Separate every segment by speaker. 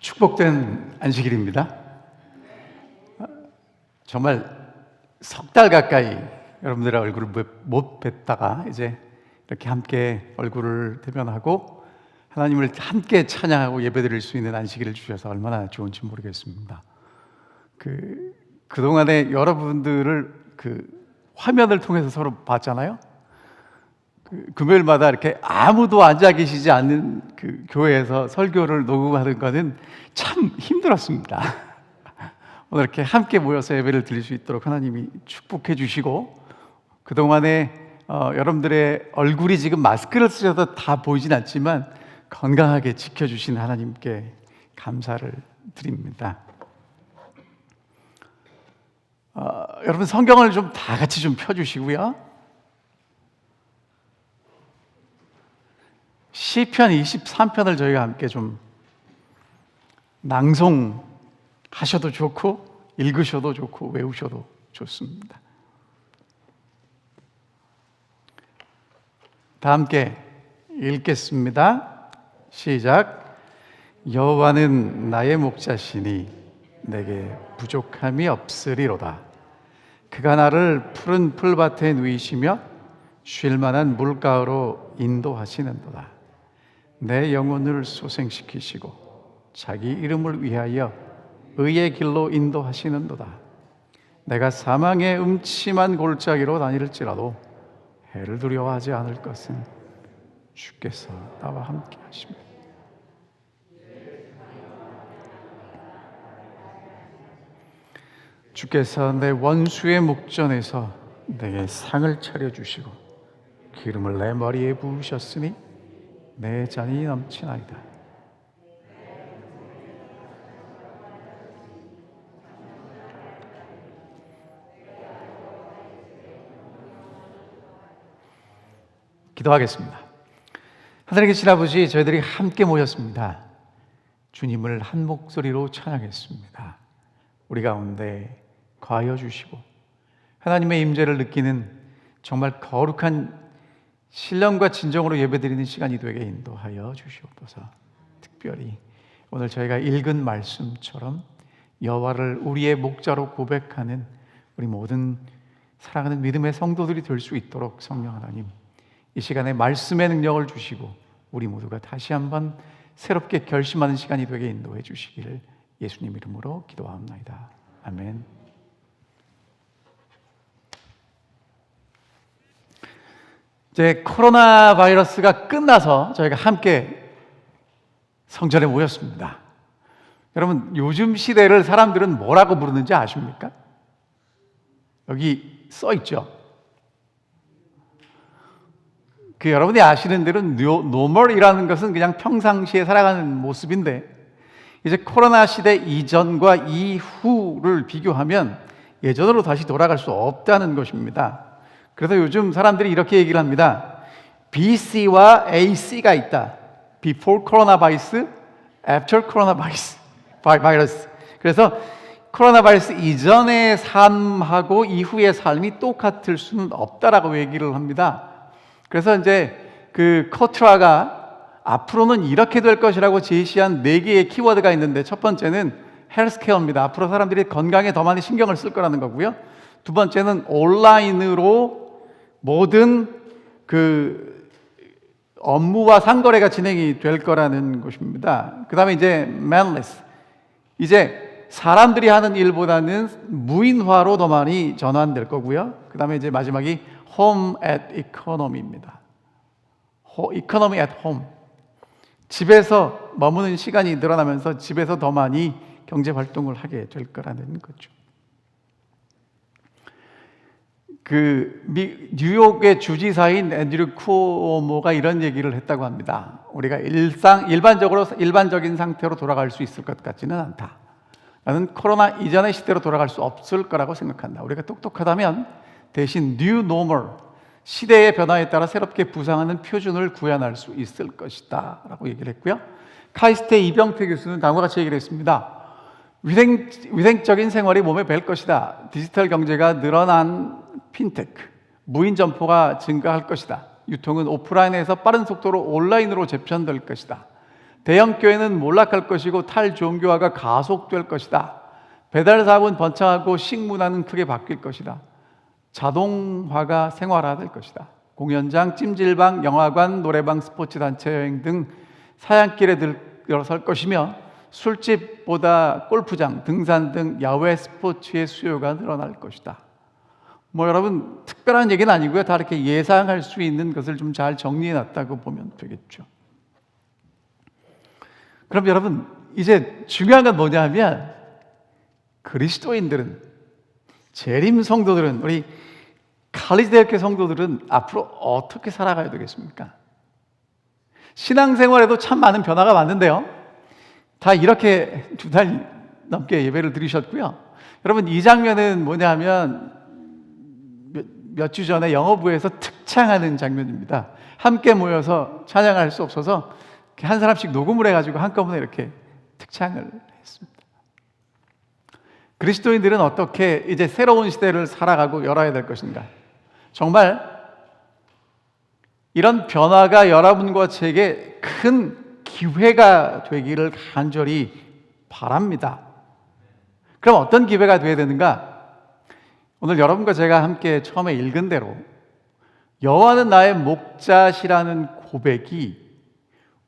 Speaker 1: 축복된 안식일입니다. 정말 석 달 가까이 여러분들의 얼굴을 못 뵀다가 이제 이렇게 함께 얼굴을 대면하고 하나님을 함께 찬양하고 예배드릴 수 있는 안식일을 주셔서 얼마나 좋은지 모르겠습니다. 그동안에 여러분들을 화면을 통해서 서로 봤잖아요. 금요일마다 이렇게 아무도 앉아 계시지 않는 교회에서 설교를 녹음하는 것은 참 힘들었습니다. 오늘 이렇게 함께 모여서 예배를 드릴 수 있도록 하나님이 축복해 주시고, 그동안에 여러분들의 얼굴이 지금 마스크를 쓰셔서 다 보이진 않지만 건강하게 지켜주신 하나님께 감사를 드립니다. 여러분 성경을 좀 다 같이 좀 펴주시고요. 시편 23편을 저희가 함께 좀 낭송하셔도 좋고 읽으셔도 좋고 외우셔도 좋습니다. 다 함께 읽겠습니다. 시작. 여호와는 나의 목자시니 내게 부족함이 없으리로다. 그가 나를 푸른 풀밭에 누이시며 쉴 만한 물가로 인도하시는도다. 내 영혼을 소생시키시고 자기 이름을 위하여 의의 길로 인도하시는도다. 내가 사망의 음침한 골짜기로 다닐지라도 해를 두려워하지 않을 것은 주께서 나와 함께 하십니다. 주께서 내 원수의 목전에서 내게 상을 차려주시고 기름을 내 머리에 부으셨으니 내 잔이 넘치나이다. 기도하겠습니다. 하늘에 계신 아버지, 저희들이 함께 모였습니다. 주님을 한 목소리로 찬양했습니다. 우리 가운데 거하여 주시고 하나님의 임재를 느끼는 정말 거룩한 신령과 진정으로 예배드리는 시간이 되게 인도하여 주시옵소서. 특별히 오늘 저희가 읽은 말씀처럼 여호와를 우리의 목자로 고백하는 우리 모든 사랑하는 믿음의 성도들이 될 수 있도록 성령 하나님, 이 시간에 말씀의 능력을 주시고 우리 모두가 다시 한번 새롭게 결심하는 시간이 되게 인도해 주시기를 예수님 이름으로 기도하옵나이다. 아멘. 이제 코로나 바이러스가 끝나서 저희가 함께 성전에 모였습니다. 여러분, 요즘 시대를 사람들은 뭐라고 부르는지 아십니까? 여기 써 있죠. 여러분이 아시는 대로 노멀이라는 것은 그냥 평상시에 살아가는 모습인데, 이제 코로나 시대 이전과 이후를 비교하면 예전으로 다시 돌아갈 수 없다는 것입니다. 그래서 요즘 사람들이 이렇게 얘기를 합니다. BC와 AC가 있다. Before coronavirus, After coronavirus. 그래서 코로나 바이러스 이전의 삶하고 이후의 삶이 똑같을 수는 없다라고 얘기를 합니다. 그래서 이제 코트라가 앞으로는 이렇게 될 것이라고 제시한 4개의 키워드가 있는데, 첫 번째는 헬스케어입니다. 앞으로 사람들이 건강에 더 많이 신경을 쓸 거라는 거고요. 두 번째는 온라인으로 모든 업무와 상거래가 진행이 될 거라는 것입니다. 그 다음에 이제 manless, 이제 사람들이 하는 일보다는 무인화로 더 많이 전환될 거고요. 그 다음에 이제 마지막이 home at economy입니다. economy at home, 집에서 머무는 시간이 늘어나면서 집에서 더 많이 경제 활동을 하게 될 거라는 거죠. 뉴욕의 주지사인 앤드류 쿠오모가 이런 얘기를 했다고 합니다. 우리가 일반적인 상태로 돌아갈 수 있을 것 같지는 않다. 나는 코로나 이전의 시대로 돌아갈 수 없을 거라고 생각한다. 우리가 똑똑하다면 대신 New Normal, 시대의 변화에 따라 새롭게 부상하는 표준을 구현할 수 있을 것이다 라고 얘기를 했고요. 카이스트의 이병태 교수는 다음과 같이 얘기를 했습니다. 위생적인 생활이 몸에 뵐 것이다. 디지털 경제가 늘어난 핀테크, 무인 점포가 증가할 것이다. 유통은 오프라인에서 빠른 속도로 온라인으로 재편될 것이다. 대형교회는 몰락할 것이고 탈종교화가 가속될 것이다. 배달사업은 번창하고 식문화는 크게 바뀔 것이다. 자동화가 생활화될 것이다. 공연장, 찜질방, 영화관, 노래방, 스포츠단체 여행 등 사양길에 들어설 것이며 술집보다 골프장, 등산 등 야외 스포츠의 수요가 늘어날 것이다. 여러분 특별한 얘기는 아니고요. 다 이렇게 예상할 수 있는 것을 좀 잘 정리해 놨다고 보면 되겠죠. 그럼 여러분 이제 중요한 건 뭐냐면 그리스도인들은, 재림 성도들은, 우리 칼리디아교회 성도들은 앞으로 어떻게 살아가야 되겠습니까? 신앙생활에도 참 많은 변화가 왔는데요. 다 이렇게 2달 넘게 예배를 드리셨고요. 여러분 이 장면은 뭐냐 하면 몇 주 전에 영어부에서 특창하는 장면입니다. 함께 모여서 찬양할 수 없어서 한 사람씩 녹음을 해가지고 한꺼번에 이렇게 특창을 했습니다. 그리스도인들은 어떻게 이제 새로운 시대를 살아가고 열어야 될 것인가? 정말 이런 변화가 여러분과 제게 큰 기회가 되기를 간절히 바랍니다. 그럼 어떤 기회가 되어야 되는가? 오늘 여러분과 제가 함께 처음에 읽은 대로 여호와는 나의 목자시라는 고백이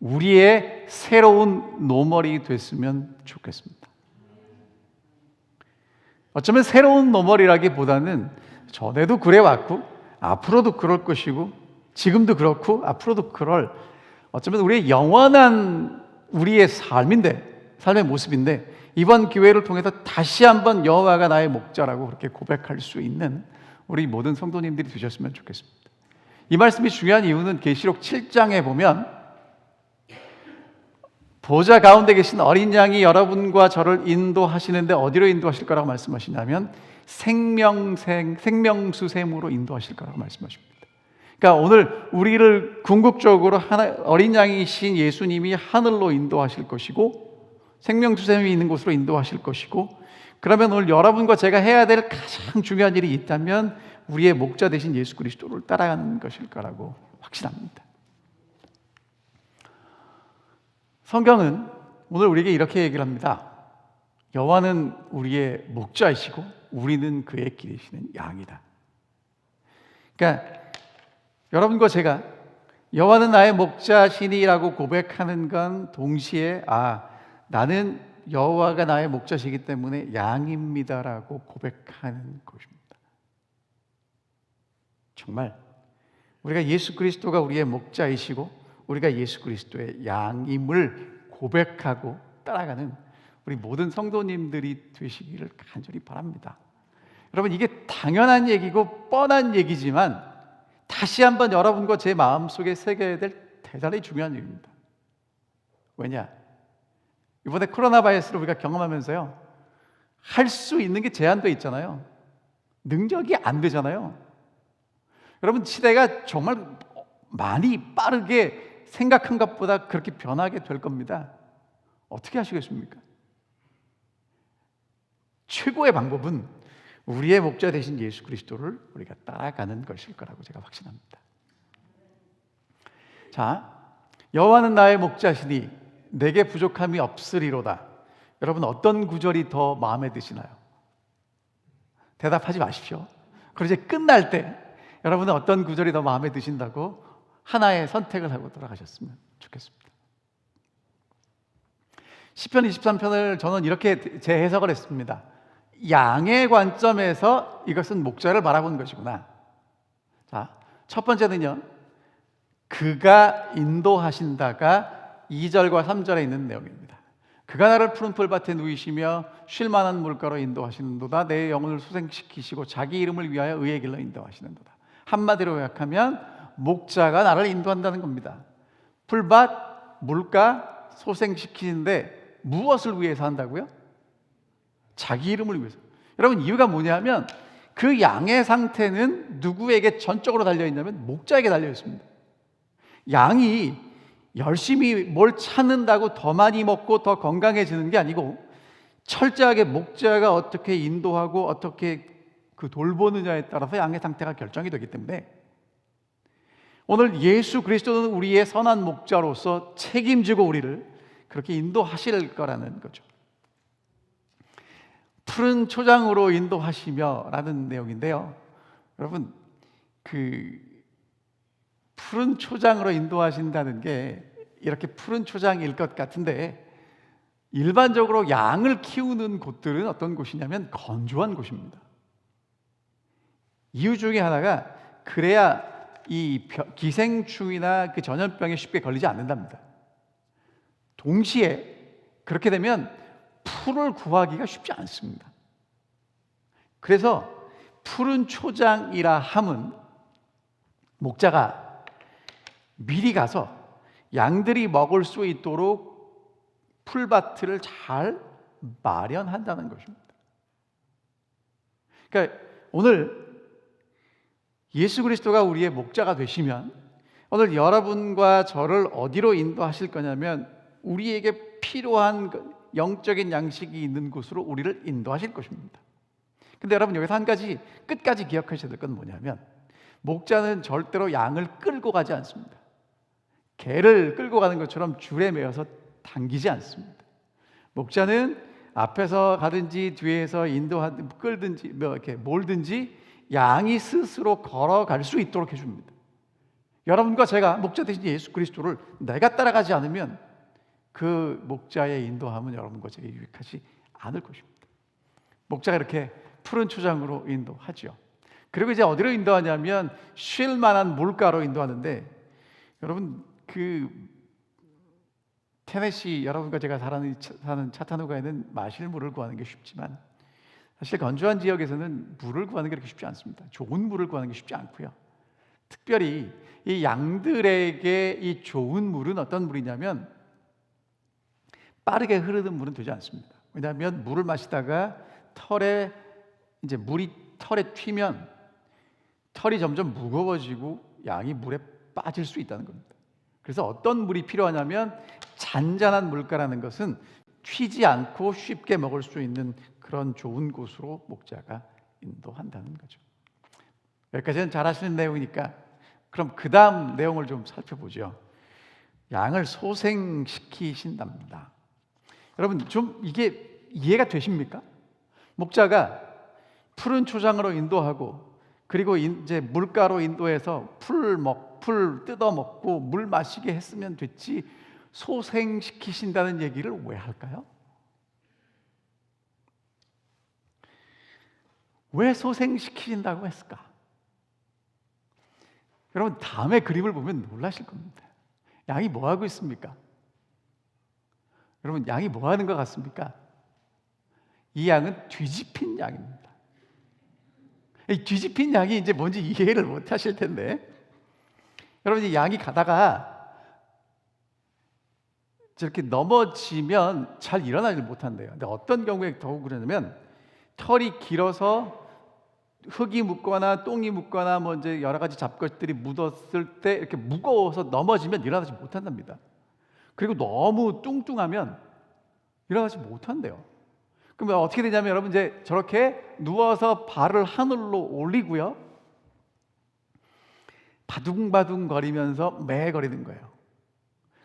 Speaker 1: 우리의 새로운 노멀이 됐으면 좋겠습니다. 어쩌면 새로운 노멀이라기보다는 전에도 그래왔고 앞으로도 그럴 것이고 지금도 그렇고 앞으로도 그럴, 어쩌면 우리의 영원한 우리의 삶의 모습인데 이번 기회를 통해서 다시 한번 여호와가 나의 목자라고 그렇게 고백할 수 있는 우리 모든 성도님들이 되셨으면 좋겠습니다. 이 말씀이 중요한 이유는 계시록 7장에 보면 보좌 가운데 계신 어린 양이 여러분과 저를 인도하시는데 어디로 인도하실 거라고 말씀하시냐면 생명수샘으로 인도하실 거라고 말씀하십니다. 그러니까 오늘 우리를 궁극적으로 어린 양이신 예수님이 하늘로 인도하실 것이고 생명수샘이 있는 곳으로 인도하실 것이고, 그러면 오늘 여러분과 제가 해야 될 가장 중요한 일이 있다면 우리의 목자 되신 예수 그리스도를 따라가는 것일 거라고 확신합니다. 성경은 오늘 우리에게 이렇게 얘기를 합니다. 여호와는 우리의 목자이시고 우리는 그의 기르시는 양이다. 그러니까 여러분과 제가 여호와는 나의 목자시니라고 고백하는 건 동시에 나는 여호와가 나의 목자시기 때문에 양입니다라고 고백하는 것입니다. 정말 우리가 예수 그리스도가 우리의 목자이시고 우리가 예수 그리스도의 양임을 고백하고 따라가는 우리 모든 성도님들이 되시기를 간절히 바랍니다. 여러분 이게 당연한 얘기고 뻔한 얘기지만 다시 한번 여러분과 제 마음속에 새겨야 될 대단히 중요한 얘기입니다. 왜냐? 이번에 코로나 바이러스를 우리가 경험하면서요, 할 수 있는 게 제한되어 있잖아요. 능력이 안 되잖아요. 여러분 시대가 정말 많이 빠르게 생각한 것보다 그렇게 변하게 될 겁니다. 어떻게 하시겠습니까? 최고의 방법은 우리의 목자 되신 예수 그리스도를 우리가 따라가는 것일 거라고 제가 확신합니다. 자, 여호와는 나의 목자시니 내게 부족함이 없으리로다. 여러분 어떤 구절이 더 마음에 드시나요? 대답하지 마십시오. 그리고 이제 끝날 때 여러분은 어떤 구절이 더 마음에 드신다고 하나의 선택을 하고 돌아가셨으면 좋겠습니다. 시편 23편을 저는 이렇게 재해석을 했습니다. 양의 관점에서 이것은 목자를 바라보는 것이구나. 자, 첫 번째는요, 그가 인도하신다가 2절과 3절에 있는 내용입니다. 그가 나를 푸른 풀밭에 누이시며 쉴만한 물가로 인도하시는도다. 내 영혼을 소생시키시고 자기 이름을 위하여 의의 길로 인도하시는도다. 한마디로 요약하면 목자가 나를 인도한다는 겁니다. 풀밭, 물가, 소생시키는데 무엇을 위해서 한다고요? 자기 이름을 위해서. 여러분 이유가 뭐냐면 그 양의 상태는 누구에게 전적으로 달려있냐면 목자에게 달려있습니다. 양이 열심히 뭘 찾는다고 더 많이 먹고 더 건강해지는 게 아니고 철저하게 목자가 어떻게 인도하고 어떻게 그 돌보느냐에 따라서 양의 상태가 결정이 되기 때문에 오늘 예수 그리스도는 우리의 선한 목자로서 책임지고 우리를 그렇게 인도하실 거라는 거죠. 푸른 초장으로 인도하시며 라는 내용인데요. 여러분, 그 푸른 초장으로 인도하신다는 게 이렇게 푸른 초장일 것 같은데, 일반적으로 양을 키우는 곳들은 어떤 곳이냐면 건조한 곳입니다. 이유 중에 하나가 그래야 이 기생충이나 그 전염병에 쉽게 걸리지 않는답니다. 동시에 그렇게 되면 풀을 구하기가 쉽지 않습니다. 그래서 푸른 초장이라 함은 목자가 미리 가서 양들이 먹을 수 있도록 풀밭을 잘 마련한다는 것입니다. 그러니까 오늘 예수 그리스도가 우리의 목자가 되시면 오늘 여러분과 저를 어디로 인도하실 거냐면 우리에게 필요한 영적인 양식이 있는 곳으로 우리를 인도하실 것입니다. 근데 여러분, 여기서 한 가지 끝까지 기억하셔야 될 건 뭐냐면 목자는 절대로 양을 끌고 가지 않습니다. 개를 끌고 가는 것처럼 줄에 매어서 당기지 않습니다. 목자는 앞에서 가든지 뒤에서 인도하든 끌든지 이렇게 몰든지 양이 스스로 걸어갈 수 있도록 해줍니다. 여러분과 제가 목자 대신 예수 그리스도를 내가 따라가지 않으면 그 목자의 인도함은 여러분과 제게 유익하지 않을 것입니다. 목자가 이렇게 푸른 초장으로 인도하죠. 그리고 이제 어디로 인도하냐면 쉴 만한 물가로 인도하는데, 여러분 그 테네시, 여러분과 제가 사는 차타누가에는 마실 물을 구하는 게 쉽지만 사실 건조한 지역에서는 물을 구하는 게 그렇게 쉽지 않습니다. 좋은 물을 구하는 게 쉽지 않고요. 특별히 이 양들에게 이 좋은 물은 어떤 물이냐면 빠르게 흐르는 물은 되지 않습니다. 왜냐하면 물을 마시다가 물이 털에 튀면 털이 점점 무거워지고 양이 물에 빠질 수 있다는 겁니다. 그래서 어떤 물이 필요하냐면 잔잔한 물가라는 것은 튀지 않고 쉽게 먹을 수 있는 그런 좋은 곳으로 목자가 인도한다는 거죠. 여기까지는 잘 아시는 내용이니까 그럼 그 다음 내용을 좀 살펴보죠. 양을 소생시키신답니다. 여러분, 좀 이게 이해가 되십니까? 목자가 푸른 초장으로 인도하고 그리고 이제 물가로 인도해서 풀 뜯어 먹고 물 마시게 했으면 됐지 소생시키신다는 얘기를 왜 할까요? 왜 소생시키신다고 했을까? 여러분, 다음에 그림을 보면 놀라실 겁니다. 양이 뭐 하고 있습니까? 여러분, 양이 뭐 하는 것 같습니까? 이 양은 뒤집힌 양입니다. 이 뒤집힌 양이 이제 뭔지 이해를 못 하실 텐데, 여러분, 이 양이 가다가 저렇게 넘어지면 잘 일어나질 못한대요. 근데 어떤 경우에 더욱 그러냐면 털이 길어서 흙이 묻거나 똥이 묻거나 뭐 이제 여러 가지 잡것들이 묻었을 때 이렇게 무거워서 넘어지면 일어나지 못한답니다. 그리고 너무 뚱뚱하면 일어나지 못한대요. 그러면 어떻게 되냐면 여러분, 이제 저렇게 누워서 발을 하늘로 올리고요, 바둥바둥 거리면서 매거리는 거예요.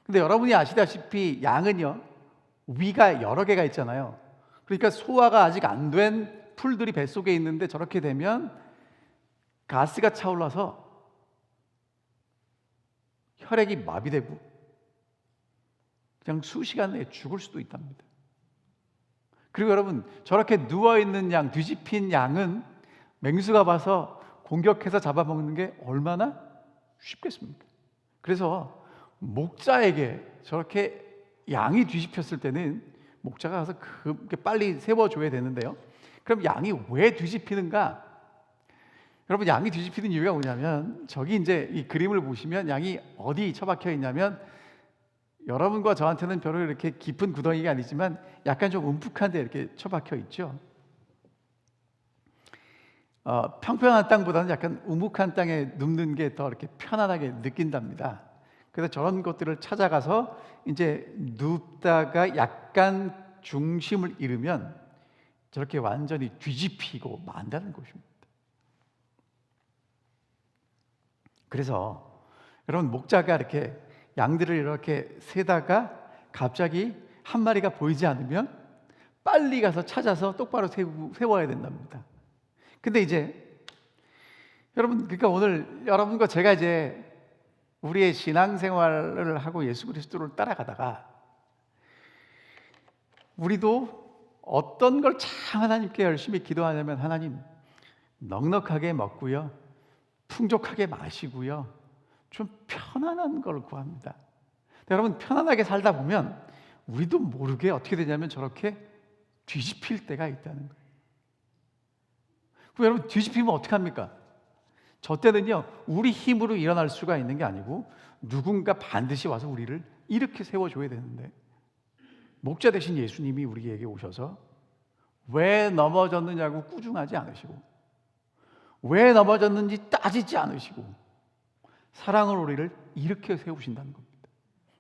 Speaker 1: 근데 여러분이 아시다시피 양은요, 위가 여러 개가 있잖아요. 그러니까 소화가 아직 안 된 풀들이 뱃속에 있는데 저렇게 되면 가스가 차올라서 혈액이 마비되고 그냥 수시간 내에 죽을 수도 있답니다. 그리고 여러분, 저렇게 누워있는 양, 뒤집힌 양은 맹수가 봐서 공격해서 잡아먹는 게 얼마나 쉽겠습니까? 그래서 목자에게 저렇게 양이 뒤집혔을 때는 목자가 가서 그렇게 빨리 세워줘야 되는데요. 그럼 양이 왜 뒤집히는가? 여러분, 양이 뒤집히는 이유가 뭐냐면 저기 이제 이 그림을 보시면 양이 어디 처박혀 있냐면, 여러분과 저한테는 별로 이렇게 깊은 구덩이가 아니지만 약간 좀 움푹한 데 이렇게 처박혀 있죠. 평평한 땅보다는 약간 우묵한 땅에 눕는 게 더 이렇게 편안하게 느낀답니다. 그래서 저런 것들을 찾아가서 이제 눕다가 약간 중심을 잃으면 저렇게 완전히 뒤집히고 만다는 것입니다. 그래서 여러분, 목자가 이렇게 양들을 이렇게 세다가 갑자기 한 마리가 보이지 않으면 빨리 가서 찾아서 똑바로 세워야 된답니다. 근데 이제 여러분, 그러니까 오늘 여러분과 제가 이제 우리의 신앙생활을 하고 예수 그리스도를 따라가다가 우리도 어떤 걸 참 하나님께 열심히 기도하냐면, 하나님 넉넉하게 먹고요, 풍족하게 마시고요, 좀 편안한 걸 구합니다. 여러분, 편안하게 살다 보면 우리도 모르게 어떻게 되냐면 저렇게 뒤집힐 때가 있다는 거예요. 그럼 여러분, 뒤집히면 어떡합니까? 저 때는요, 우리 힘으로 일어날 수가 있는 게 아니고 누군가 반드시 와서 우리를 이렇게 세워줘야 되는데, 목자 대신 예수님이 우리에게 오셔서 왜 넘어졌느냐고 꾸중하지 않으시고, 왜 넘어졌는지 따지지 않으시고, 사랑으로 우리를 이렇게 세우신다는 겁니다.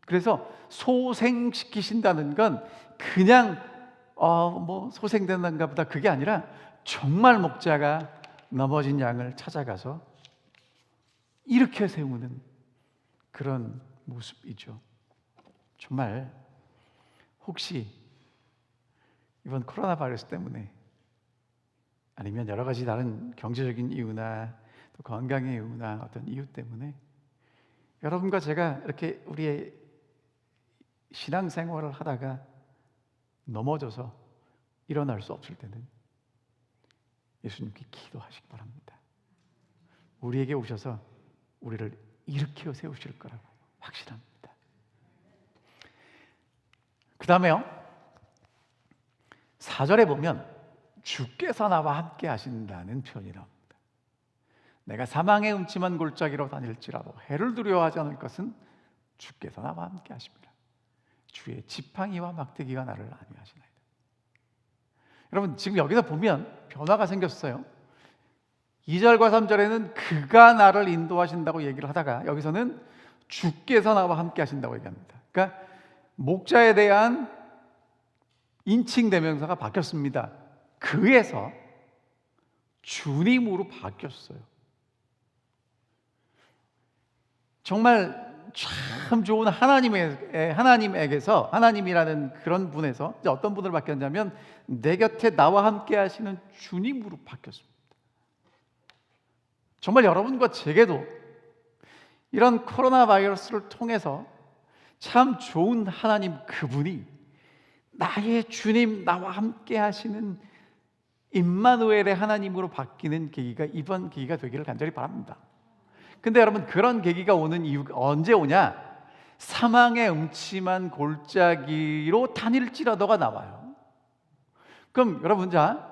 Speaker 1: 그래서 소생시키신다는 건 그냥 소생된다는가 보다, 그게 아니라 정말 목자가 넘어진 양을 찾아가서 이렇게 세우는 그런 모습이죠. 정말 혹시 이번 코로나 바이러스 때문에, 아니면 여러 가지 다른 경제적인 이유나 또 건강의 이유나 어떤 이유 때문에 여러분과 제가 이렇게 우리의 신앙생활을 하다가 넘어져서 일어날 수 없을 때는 예수님께 기도하시기 바랍니다. 우리에게 오셔서 우리를 일으켜 세우실 거라고 확신합니다. 그 다음에요, 4절에 보면 주께서 나와 함께 하신다는 표현이 나옵니다. 내가 사망의 음침한 골짜기로 다닐지라도 해를 두려워하지 않을 것은 주께서 나와 함께 하십니다. 주의 지팡이와 막대기가 나를 안위하시나이다. 여러분, 지금 여기서 보면 변화가 생겼어요. 2절과 3절에는 그가 나를 인도하신다고 얘기를 하다가 여기서는 주께서 나와 함께 하신다고 얘기합니다. 그러니까 목자에 대한 인칭 대명사가 바뀌었습니다. 그에서 주님으로 바뀌었어요. 정말 참 좋은 하나님에게서, 하나님이라는 그런 분에서 이제 어떤 분으로 바뀌었냐면 내 곁에 나와 함께 하시는 주님으로 바뀌었습니다. 정말 여러분과 제게도 이런 코로나 바이러스를 통해서 참 좋은 하나님, 그분이 나의 주님, 나와 함께 하시는 임마누엘의 하나님으로 바뀌는 계기가 이번 계기가 되기를 간절히 바랍니다. 근데 여러분, 그런 계기가 오는 이유가 언제 오냐? 사망의 음침한 골짜기로 다닐지라도가 나와요. 그럼 여러분, 자,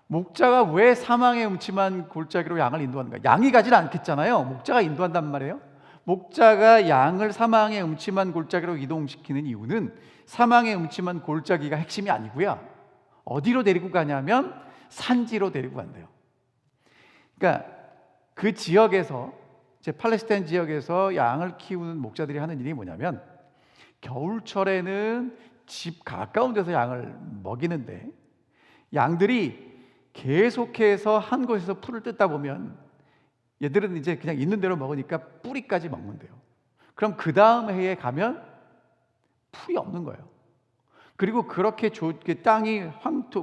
Speaker 1: 목자가 왜 사망의 음침한 골짜기로 양을 인도하는가? 양이 가지는 않겠잖아요. 목자가 인도한단 말이에요. 목자가 양을 사망의 음침한 골짜기로 이동시키는 이유는 사망의 음침한 골짜기가 핵심이 아니고요. 어디로 데리고 가냐면 산지로 데리고 간대요. 그러니까 그 지역에서, 제 팔레스타인 지역에서 양을 키우는 목자들이 하는 일이 뭐냐면, 겨울철에는 집 가까운 데서 양을 먹이는데, 양들이 계속해서 한 곳에서 풀을 뜯다 보면 얘들은 이제 그냥 있는 대로 먹으니까 뿌리까지 먹는데요. 그럼 그 다음 해에 가면 풀이 없는 거예요. 그리고 그렇게 땅이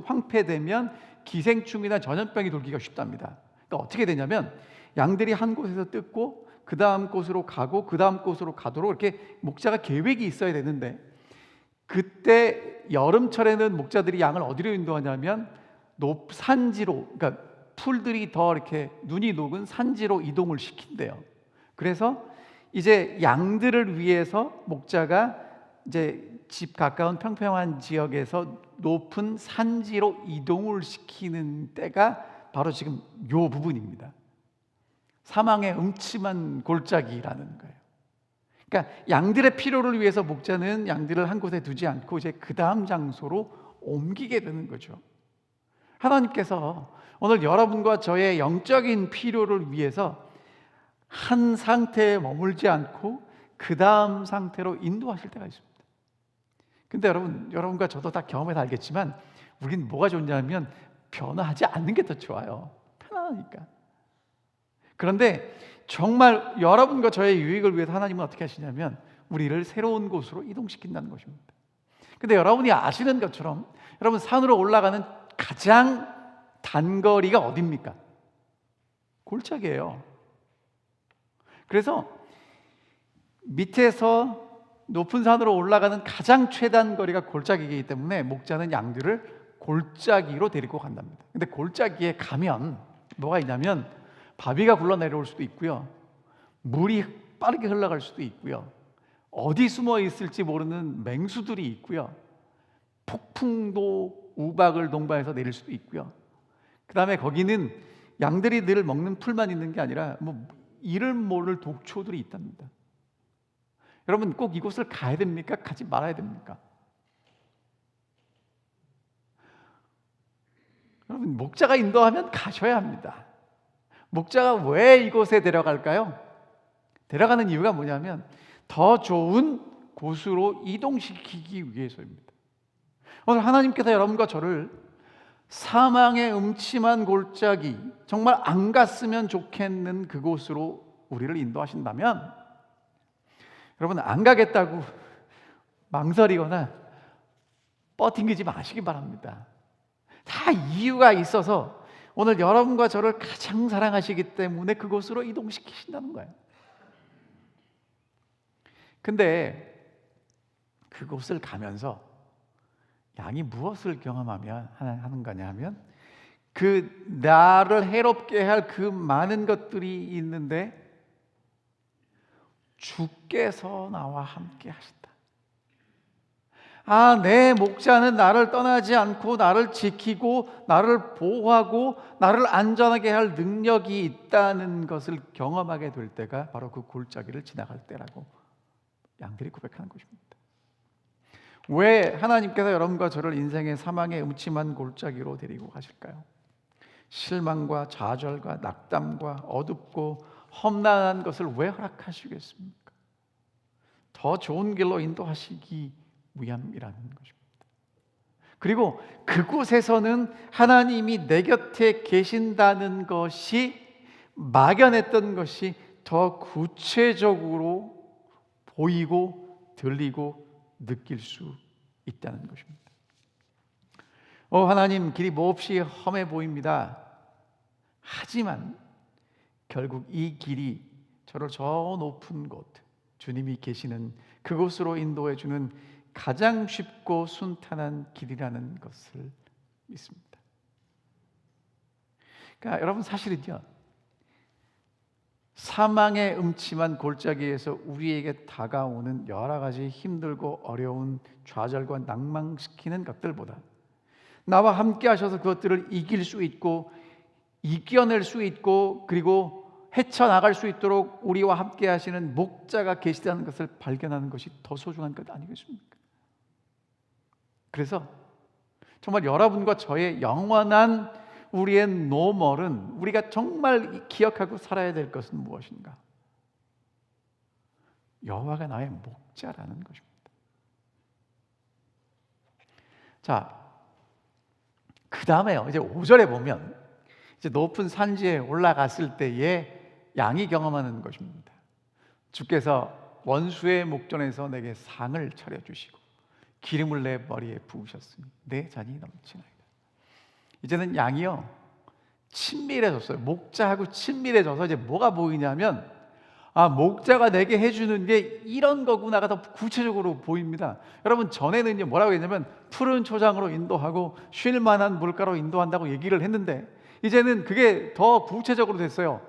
Speaker 1: 황폐되면 기생충이나 전염병이 돌기가 쉽답니다. 그러니까 어떻게 되냐면 양들이 한 곳에서 뜯고 그 다음 곳으로 가고 그 다음 곳으로 가도록 이렇게 목자가 계획이 있어야 되는데, 그때 여름철에는 목자들이 양을 어디로 인도하냐면 산지로, 그러니까 풀들이 더 이렇게 눈이 녹은 산지로 이동을 시킨대요. 그래서 이제 양들을 위해서 목자가 이제 집 가까운 평평한 지역에서 높은 산지로 이동을 시키는 때가 바로 지금 요 부분입니다. 사망의 음침한 골짜기라는 거예요. 그러니까 양들의 필요를 위해서 목자는 양들을 한 곳에 두지 않고 이제 그 다음 장소로 옮기게 되는 거죠. 하나님께서 오늘 여러분과 저의 영적인 필요를 위해서 한 상태에 머물지 않고 그 다음 상태로 인도하실 때가 있습니다. 근데 여러분과 저도 다 경험해서 알겠지만 우린 뭐가 좋냐면 변화하지 않는 게 더 좋아요. 편안하니까. 그런데 정말 여러분과 저의 유익을 위해서 하나님은 어떻게 하시냐면 우리를 새로운 곳으로 이동시킨다는 것입니다. 근데 여러분이 아시는 것처럼 여러분 산으로 올라가는 가장 단거리가 어디입니까? 골짜기예요. 그래서 밑에서 높은 산으로 올라가는 가장 최단 거리가 골짜기이기 때문에 목자는 양들을 골짜기로 데리고 간답니다. 근데 골짜기에 가면 뭐가 있냐면 바위가 굴러내려올 수도 있고요, 물이 빠르게 흘러갈 수도 있고요, 어디 숨어 있을지 모르는 맹수들이 있고요, 폭풍도 우박을 동반해서 내릴 수도 있고요. 그 다음에 거기는 양들이 늘 먹는 풀만 있는 게 아니라 이름 모를 독초들이 있답니다. 여러분 꼭 이곳을 가야 됩니까? 가지 말아야 됩니까? 여러분 목자가 인도하면 가셔야 합니다. 목자가 왜 이곳에 데려갈까요? 데려가는 이유가 뭐냐면 더 좋은 곳으로 이동시키기 위해서입니다. 오늘 하나님께서 여러분과 저를 사망의 음침한 골짜기, 정말 안 갔으면 좋겠는 그곳으로 우리를 인도하신다면 여러분 안 가겠다고 망설이거나 뻗팅기지 마시기 바랍니다. 다 이유가 있어서 오늘 여러분과 저를 가장 사랑하시기 때문에 그곳으로 이동시키신다는 거예요. 근데 그곳을 가면서 양이 무엇을 경험하면 하는 거냐 하면 그 나를 해롭게 할 그 많은 것들이 있는데 주께서 나와 함께 하신다. 내 목자는 나를 떠나지 않고 나를 지키고 나를 보호하고 나를 안전하게 할 능력이 있다는 것을 경험하게 될 때가 바로 그 골짜기를 지나갈 때라고 양들이 고백하는 것입니다. 왜 하나님께서 여러분과 저를 인생의 사망의 음침한 골짜기로 데리고 가실까요? 실망과 좌절과 낙담과 어둡고 험난한 것을 왜 허락하시겠습니까? 더 좋은 길로 인도하시기 위함이라는 것입니다. 그리고 그곳에서는 하나님이 내 곁에 계신다는 것이 막연했던 것이 더 구체적으로 보이고 들리고 느낄 수 있다는 것입니다. 하나님, 길이 몹시 험해 보입니다. 하지만 결국 이 길이 저를 저 높은 곳, 주님이 계시는 그곳으로 인도해 주는 가장 쉽고 순탄한 길이라는 것을 믿습니다. 그러니까 여러분 사실은요, 사망의 음침한 골짜기에서 우리에게 다가오는 여러 가지 힘들고 어려운 좌절과 낭망시키는 것들보다 나와 함께 하셔서 그것들을 이길 수 있고 이겨낼 수 있고 그리고 헤쳐나갈 수 있도록 우리와 함께 하시는 목자가 계시다는 것을 발견하는 것이 더 소중한 것 아니겠습니까? 그래서 정말 여러분과 저의 영원한 우리의 노멀은 우리가 정말 기억하고 살아야 될 것은 무엇인가? 여호와가 나의 목자라는 것입니다. 자, 그 다음에요. 이제 5절에 보면 이제 높은 산지에 올라갔을 때에 양이 경험하는 것입니다. 주께서 원수의 목전에서 내게 상을 차려주시고 기름을 내 머리에 부으셨으니 내 잔이 넘치나이다. 이제는 양이요 친밀해졌어요. 목자하고 친밀해져서 이제 뭐가 보이냐면 목자가 내게 해주는 게 이런 거구나가 더 구체적으로 보입니다. 여러분 전에는요 뭐라고 했냐면 푸른 초장으로 인도하고 쉴 만한 물가로 인도한다고 얘기를 했는데 이제는 그게 더 구체적으로 됐어요.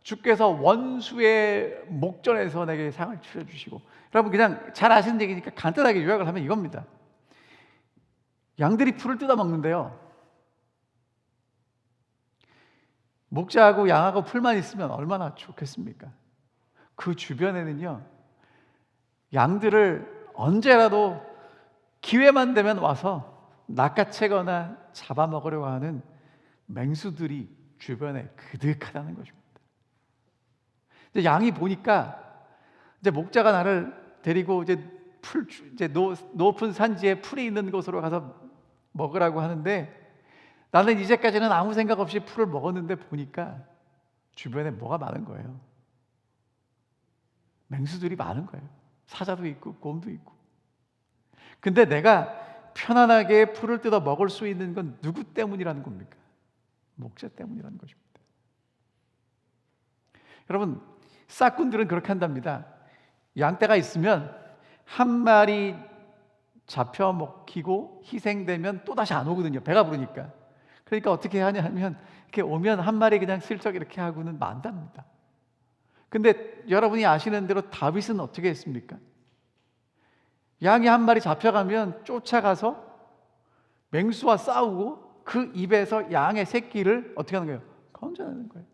Speaker 1: 주께서 원수의 목전에서 내게 상을 치러주시고, 여러분 그냥 잘 아시는 얘기니까 간단하게 요약을 하면 이겁니다. 양들이 풀을 뜯어 먹는데요, 목자하고 양하고 풀만 있으면 얼마나 좋겠습니까? 그 주변에는요 양들을 언제라도 기회만 되면 와서 낚아채거나 잡아먹으려고 하는 맹수들이 주변에 그득하다는 것입니다. 이제 양이 보니까 이제 목자가 나를 데리고 이제 높은 산지에 풀이 있는 곳으로 가서 먹으라고 하는데 나는 이제까지는 아무 생각 없이 풀을 먹었는데 보니까 주변에 뭐가 많은 거예요. 맹수들이 많은 거예요. 사자도 있고 곰도 있고. 근데 내가 편안하게 풀을 뜯어 먹을 수 있는 건 누구 때문이라는 겁니까? 목자 때문이라는 것입니다. 여러분, 싹꾼들은 그렇게 한답니다. 양떼가 있으면 한 마리 잡혀 먹히고 희생되면 또 다시 안 오거든요. 배가 부르니까. 그러니까 어떻게 하냐 하면 이렇게 오면 한 마리 그냥 슬쩍 이렇게 하고는 만답니다. 근데 여러분이 아시는 대로 다윗은 어떻게 했습니까? 양이 한 마리 잡혀가면 쫓아가서 맹수와 싸우고 그 입에서 양의 새끼를 어떻게 하는 거예요? 건져내는 거예요.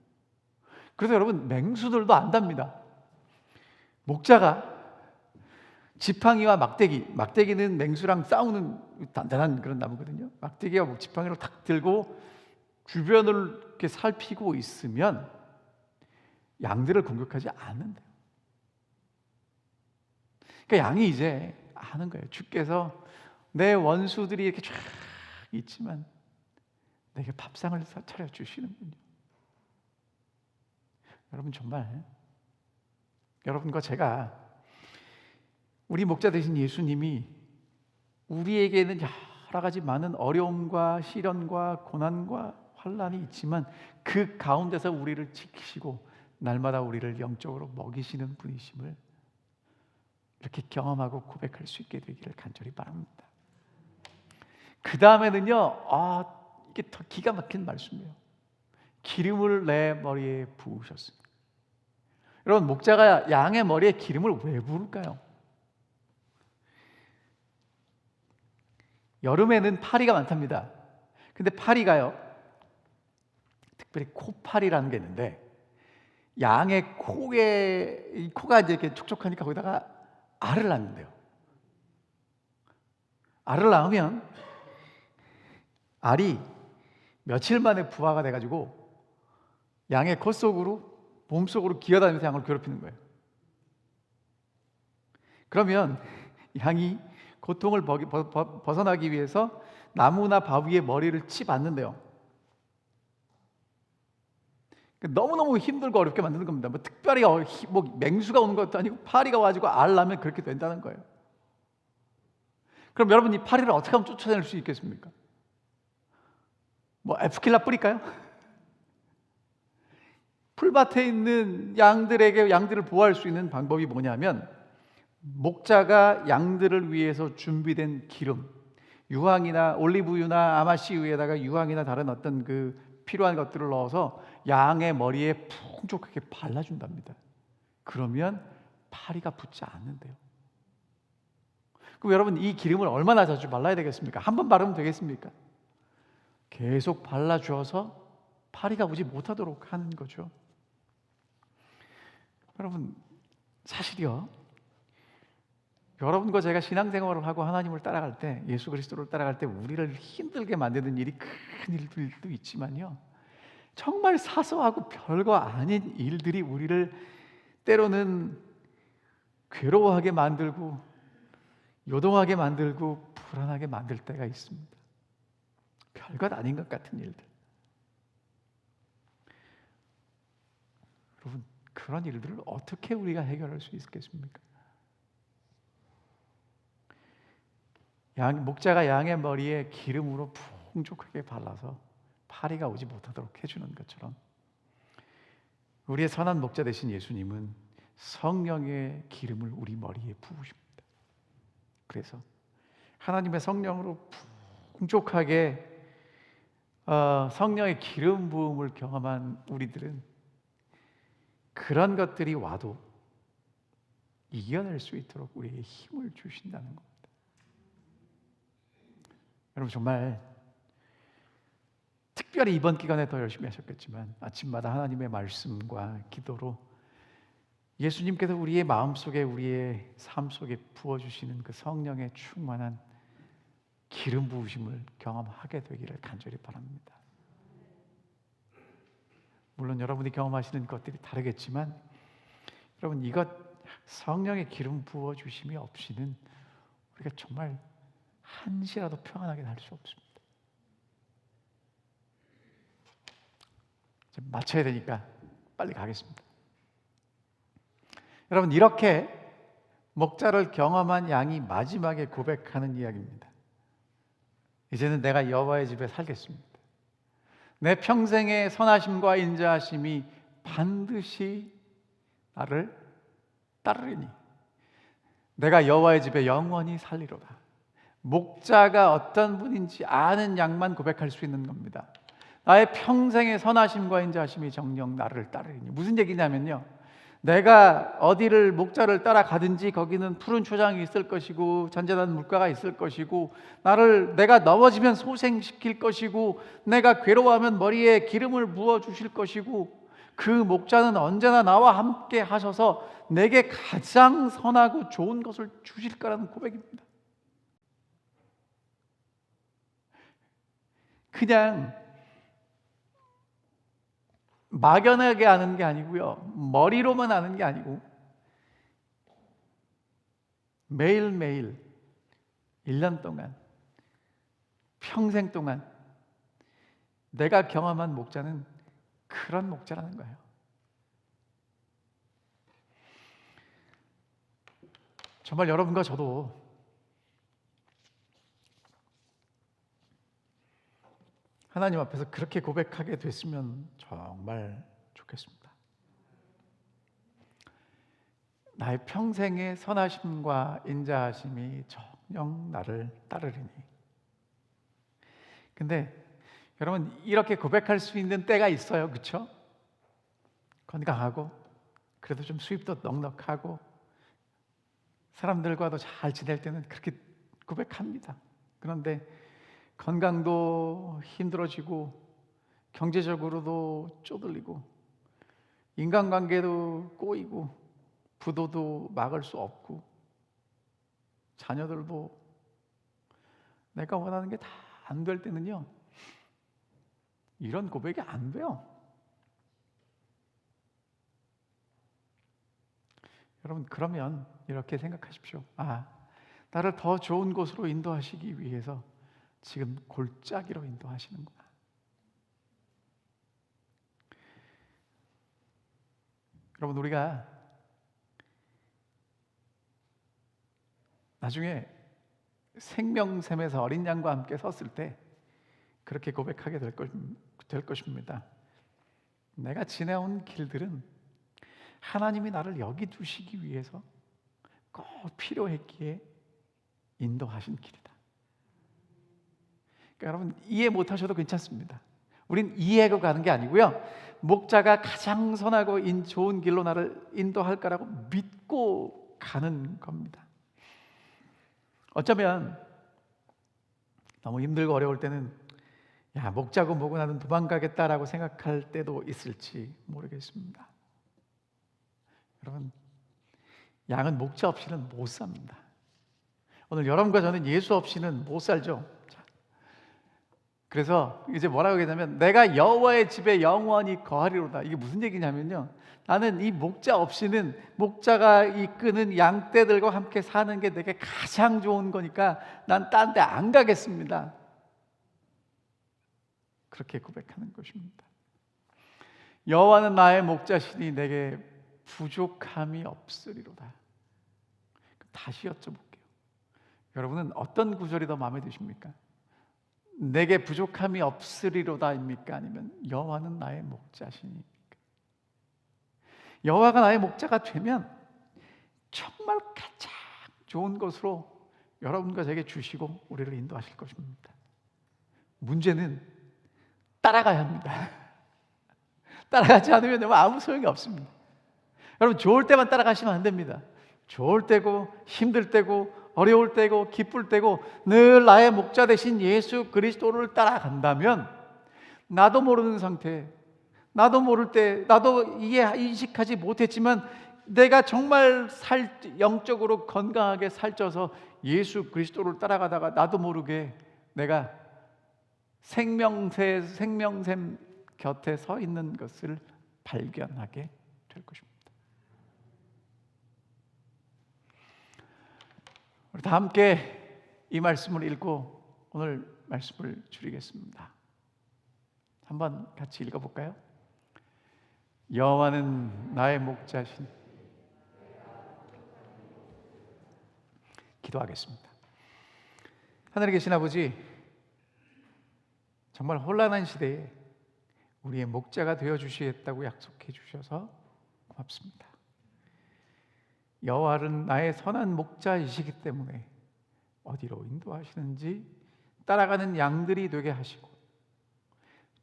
Speaker 1: 그래서 여러분, 맹수들도 안답니다. 목자가 지팡이와 막대기는 맹수랑 싸우는 단단한 그런 나무거든요. 막대기와 지팡이를 탁 들고 주변을 이렇게 살피고 있으면 양들을 공격하지 않는데요. 그러니까 양이 이제 아는 거예요. 주께서 내 원수들이 이렇게 쫙 있지만 내게 밥상을 차려 주시는군요. 여러분, 정말 여러분과 제가, 우리 목자 되신 예수님이 우리에게는 여러 가지 많은 어려움과 시련과 고난과 환난이 있지만 그 가운데서 우리를 지키시고 날마다 우리를 영적으로 먹이시는 분이심을 이렇게 경험하고 고백할 수 있게 되기를 간절히 바랍니다. 그 다음에는요, 이게 더 기가 막힌 말씀이에요. 기름을 내 머리에 부으셨습니다. 여러분, 목자가 양의 머리에 기름을 왜 부을까요? 여름에는 파리가 많답니다. 근데 파리가요, 특별히 코파리라는 게 있는데, 양의 코가 이제 이렇게 촉촉하니까 거기다가 알을 낳는데요. 알을 낳으면 알이 며칠 만에 부화가 돼가지고 양의 몸속으로 기어다니면서 양을 괴롭히는 거예요. 그러면 양이 고통을 벗어나기 위해서 나무나 바위에 머리를 치받는데요. 너무너무 힘들고 어렵게 만드는 겁니다. 뭐 특별히 맹수가 오는 것도 아니고 파리가 와가지고 알 낳으면 그렇게 된다는 거예요. 그럼 여러분, 이 파리를 어떻게 하면 쫓아낼 수 있겠습니까? 뭐 에프킬라 뿌릴까요? 풀밭에 있는 양들을 보호할 수 있는 방법이 뭐냐면, 목자가 양들을 위해서 준비된 기름, 유황이나 올리브유나 아마씨유에다가 유황이나 다른 어떤 그 필요한 것들을 넣어서 양의 머리에 풍족하게 발라준답니다. 그러면 파리가 붙지 않는데요. 그럼 여러분, 이 기름을 얼마나 자주 발라야 되겠습니까? 한 번 바르면 되겠습니까? 계속 발라주어서 파리가 오지 못하도록 하는 거죠. 여러분, 사실이요, 여러분과 제가 신앙생활을 하고 하나님을 따라갈 때, 예수 그리스도를 따라갈 때 우리를 힘들게 만드는 일이 큰 일들도 있지만요, 정말 사소하고 별거 아닌 일들이 우리를 때로는 괴로워하게 만들고 요동하게 만들고 불안하게 만들 때가 있습니다. 별것 아닌 것 같은 일들. 여러분, 그런 일들을 어떻게 우리가 해결할 수 있겠습니까? 목자가 양의 머리에 기름으로 풍족하게 발라서 파리가 오지 못하도록 해주는 것처럼, 우리의 선한 목자 되신 예수님은 성령의 기름을 우리 머리에 부으십니다. 그래서 하나님의 성령으로 풍족하게 성령의 기름 부음을 경험한 우리들은 그런 것들이 와도 이겨낼 수 있도록 우리에게 힘을 주신다는 겁니다. 여러분, 정말 특별히 이번 기간에 더 열심히 하셨겠지만 아침마다 하나님의 말씀과 기도로 예수님께서 우리의 마음속에, 우리의 삶 속에 부어주시는 그 성령의 충만한 기름 부으심을 경험하게 되기를 간절히 바랍니다. 물론 여러분이 경험하시는 것들이 다르겠지만, 여러분, 이것 성령의 기름 부어주심이 없이는 우리가 정말 한시라도 평안하게 살 수 없습니다. 이제 마쳐야 되니까 빨리 가겠습니다. 여러분, 이렇게 목자를 경험한 양이 마지막에 고백하는 이야기입니다. 이제는 내가 여호와의 집에 살겠습니다. 내 평생의 선하심과 인자하심이 반드시 나를 따르리니 내가 여호와의 집에 영원히 살리로다. 목자가 어떤 분인지 아는 양만 고백할 수 있는 겁니다. 나의 평생의 선하심과 인자하심이 정녕 나를 따르리니. 무슨 얘기냐면요, 내가 어디를 목자를 따라가든지 거기는 푸른 초장이 있을 것이고 잔잔한 물가가 있을 것이고 내가 넘어지면 소생시킬 것이고 내가 괴로워하면 머리에 기름을 부어 주실 것이고 그 목자는 언제나 나와 함께 하셔서 내게 가장 선하고 좋은 것을 주실 거라는 고백입니다. 그냥 막연하게 아는 게 아니고요, 머리로만 아는 게 아니고 매일매일 1년 동안, 평생 동안 내가 경험한 목자는 그런 목자라는 거예요. 정말 여러분과 저도 하나님 앞에서 그렇게 고백하게 됐으면 정말 좋겠습니다. 나의 평생의 선하심과 인자하심이 정녕 나를 따르리니. 근데 여러분, 이렇게 고백할 수 있는 때가 있어요, 그렇죠? 건강하고 그래도 좀 수입도 넉넉하고 사람들과도 잘 지낼 때는 그렇게 고백합니다. 그런데 건강도 힘들어지고 경제적으로도 쪼들리고 인간관계도 꼬이고 부도도 막을 수 없고 자녀들도 내가 원하는 게 다 안 될 때는요, 이런 고백이 안 돼요. 여러분, 그러면 이렇게 생각하십시오. 나를 더 좋은 곳으로 인도하시기 위해서 지금 골짜기로 인도하시는구나. 여러분, 우리가 나중에 생명샘에서 어린 양과 함께 섰을 때 그렇게 고백하게 될 것입니다. 내가 지내온 길들은 하나님이 나를 여기 두시기 위해서 꼭 필요했기에 인도하신 길이다. 그러니까 여러분, 이해 못하셔도 괜찮습니다. 우린 이해하고 가는 게 아니고요, 목자가 가장 선하고 좋은 길로 나를 인도할 거라고 믿고 가는 겁니다. 어쩌면 너무 힘들고 어려울 때는 목자고 뭐고 나는 도망가겠다라고 생각할 때도 있을지 모르겠습니다. 여러분, 양은 목자 없이는 못 삽니다. 오늘 여러분과 저는 예수 없이는 못 살죠. 그래서 이제 뭐라고 하냐면 내가 여호와의 집에 영원히 거하리로다. 이게 무슨 얘기냐면요, 나는 이 목자 없이는, 목자가 이끄는 양떼들과 함께 사는 게 내게 가장 좋은 거니까 난 딴 데 안 가겠습니다. 그렇게 고백하는 것입니다. 여호와는 나의 목자시니 내게 부족함이 없으리로다. 다시 여쭤볼게요. 여러분은 어떤 구절이 더 마음에 드십니까? 내게 부족함이 없으리로다입니까? 아니면 여호와는 나의 목자시니까? 여호와가 나의 목자가 되면 정말 가장 좋은 것으로 여러분과 제게 주시고 우리를 인도하실 것입니다. 문제는 따라가야 합니다. 따라가지 않으면 아무 소용이 없습니다. 여러분, 좋을 때만 따라가시면 안 됩니다. 좋을 때고 힘들 때고 어려울 때고 기쁠 때고 늘 나의 목자 되신 예수 그리스도를 따라간다면, 나도 모르는 상태, 나도 모를 때, 나도 인식하지 못했지만 내가 정말 영적으로 건강하게 살쪄서 예수 그리스도를 따라가다가 나도 모르게 내가 생명샘 곁에 서 있는 것을 발견하게 될 것입니다. 우리 다 함께 이 말씀을 읽고 오늘 말씀을 줄이겠습니다. 한번 같이 읽어볼까요? 여호와는 나의 목자신 기도하겠습니다. 하늘에 계신 아버지, 정말 혼란한 시대에 우리의 목자가 되어 주시겠다고 약속해 주셔서 고맙습니다. 여호와는 나의 선한 목자이시기 때문에 어디로 인도하시는지 따라가는 양들이 되게 하시고,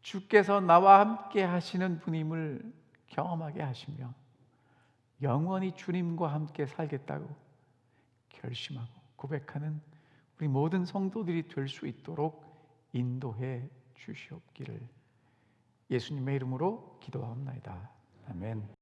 Speaker 1: 주께서 나와 함께 하시는 분임을 경험하게 하시며 영원히 주님과 함께 살겠다고 결심하고 고백하는 우리 모든 성도들이 될 수 있도록 인도해 주시옵기를 예수님의 이름으로 기도하옵나이다. 아멘.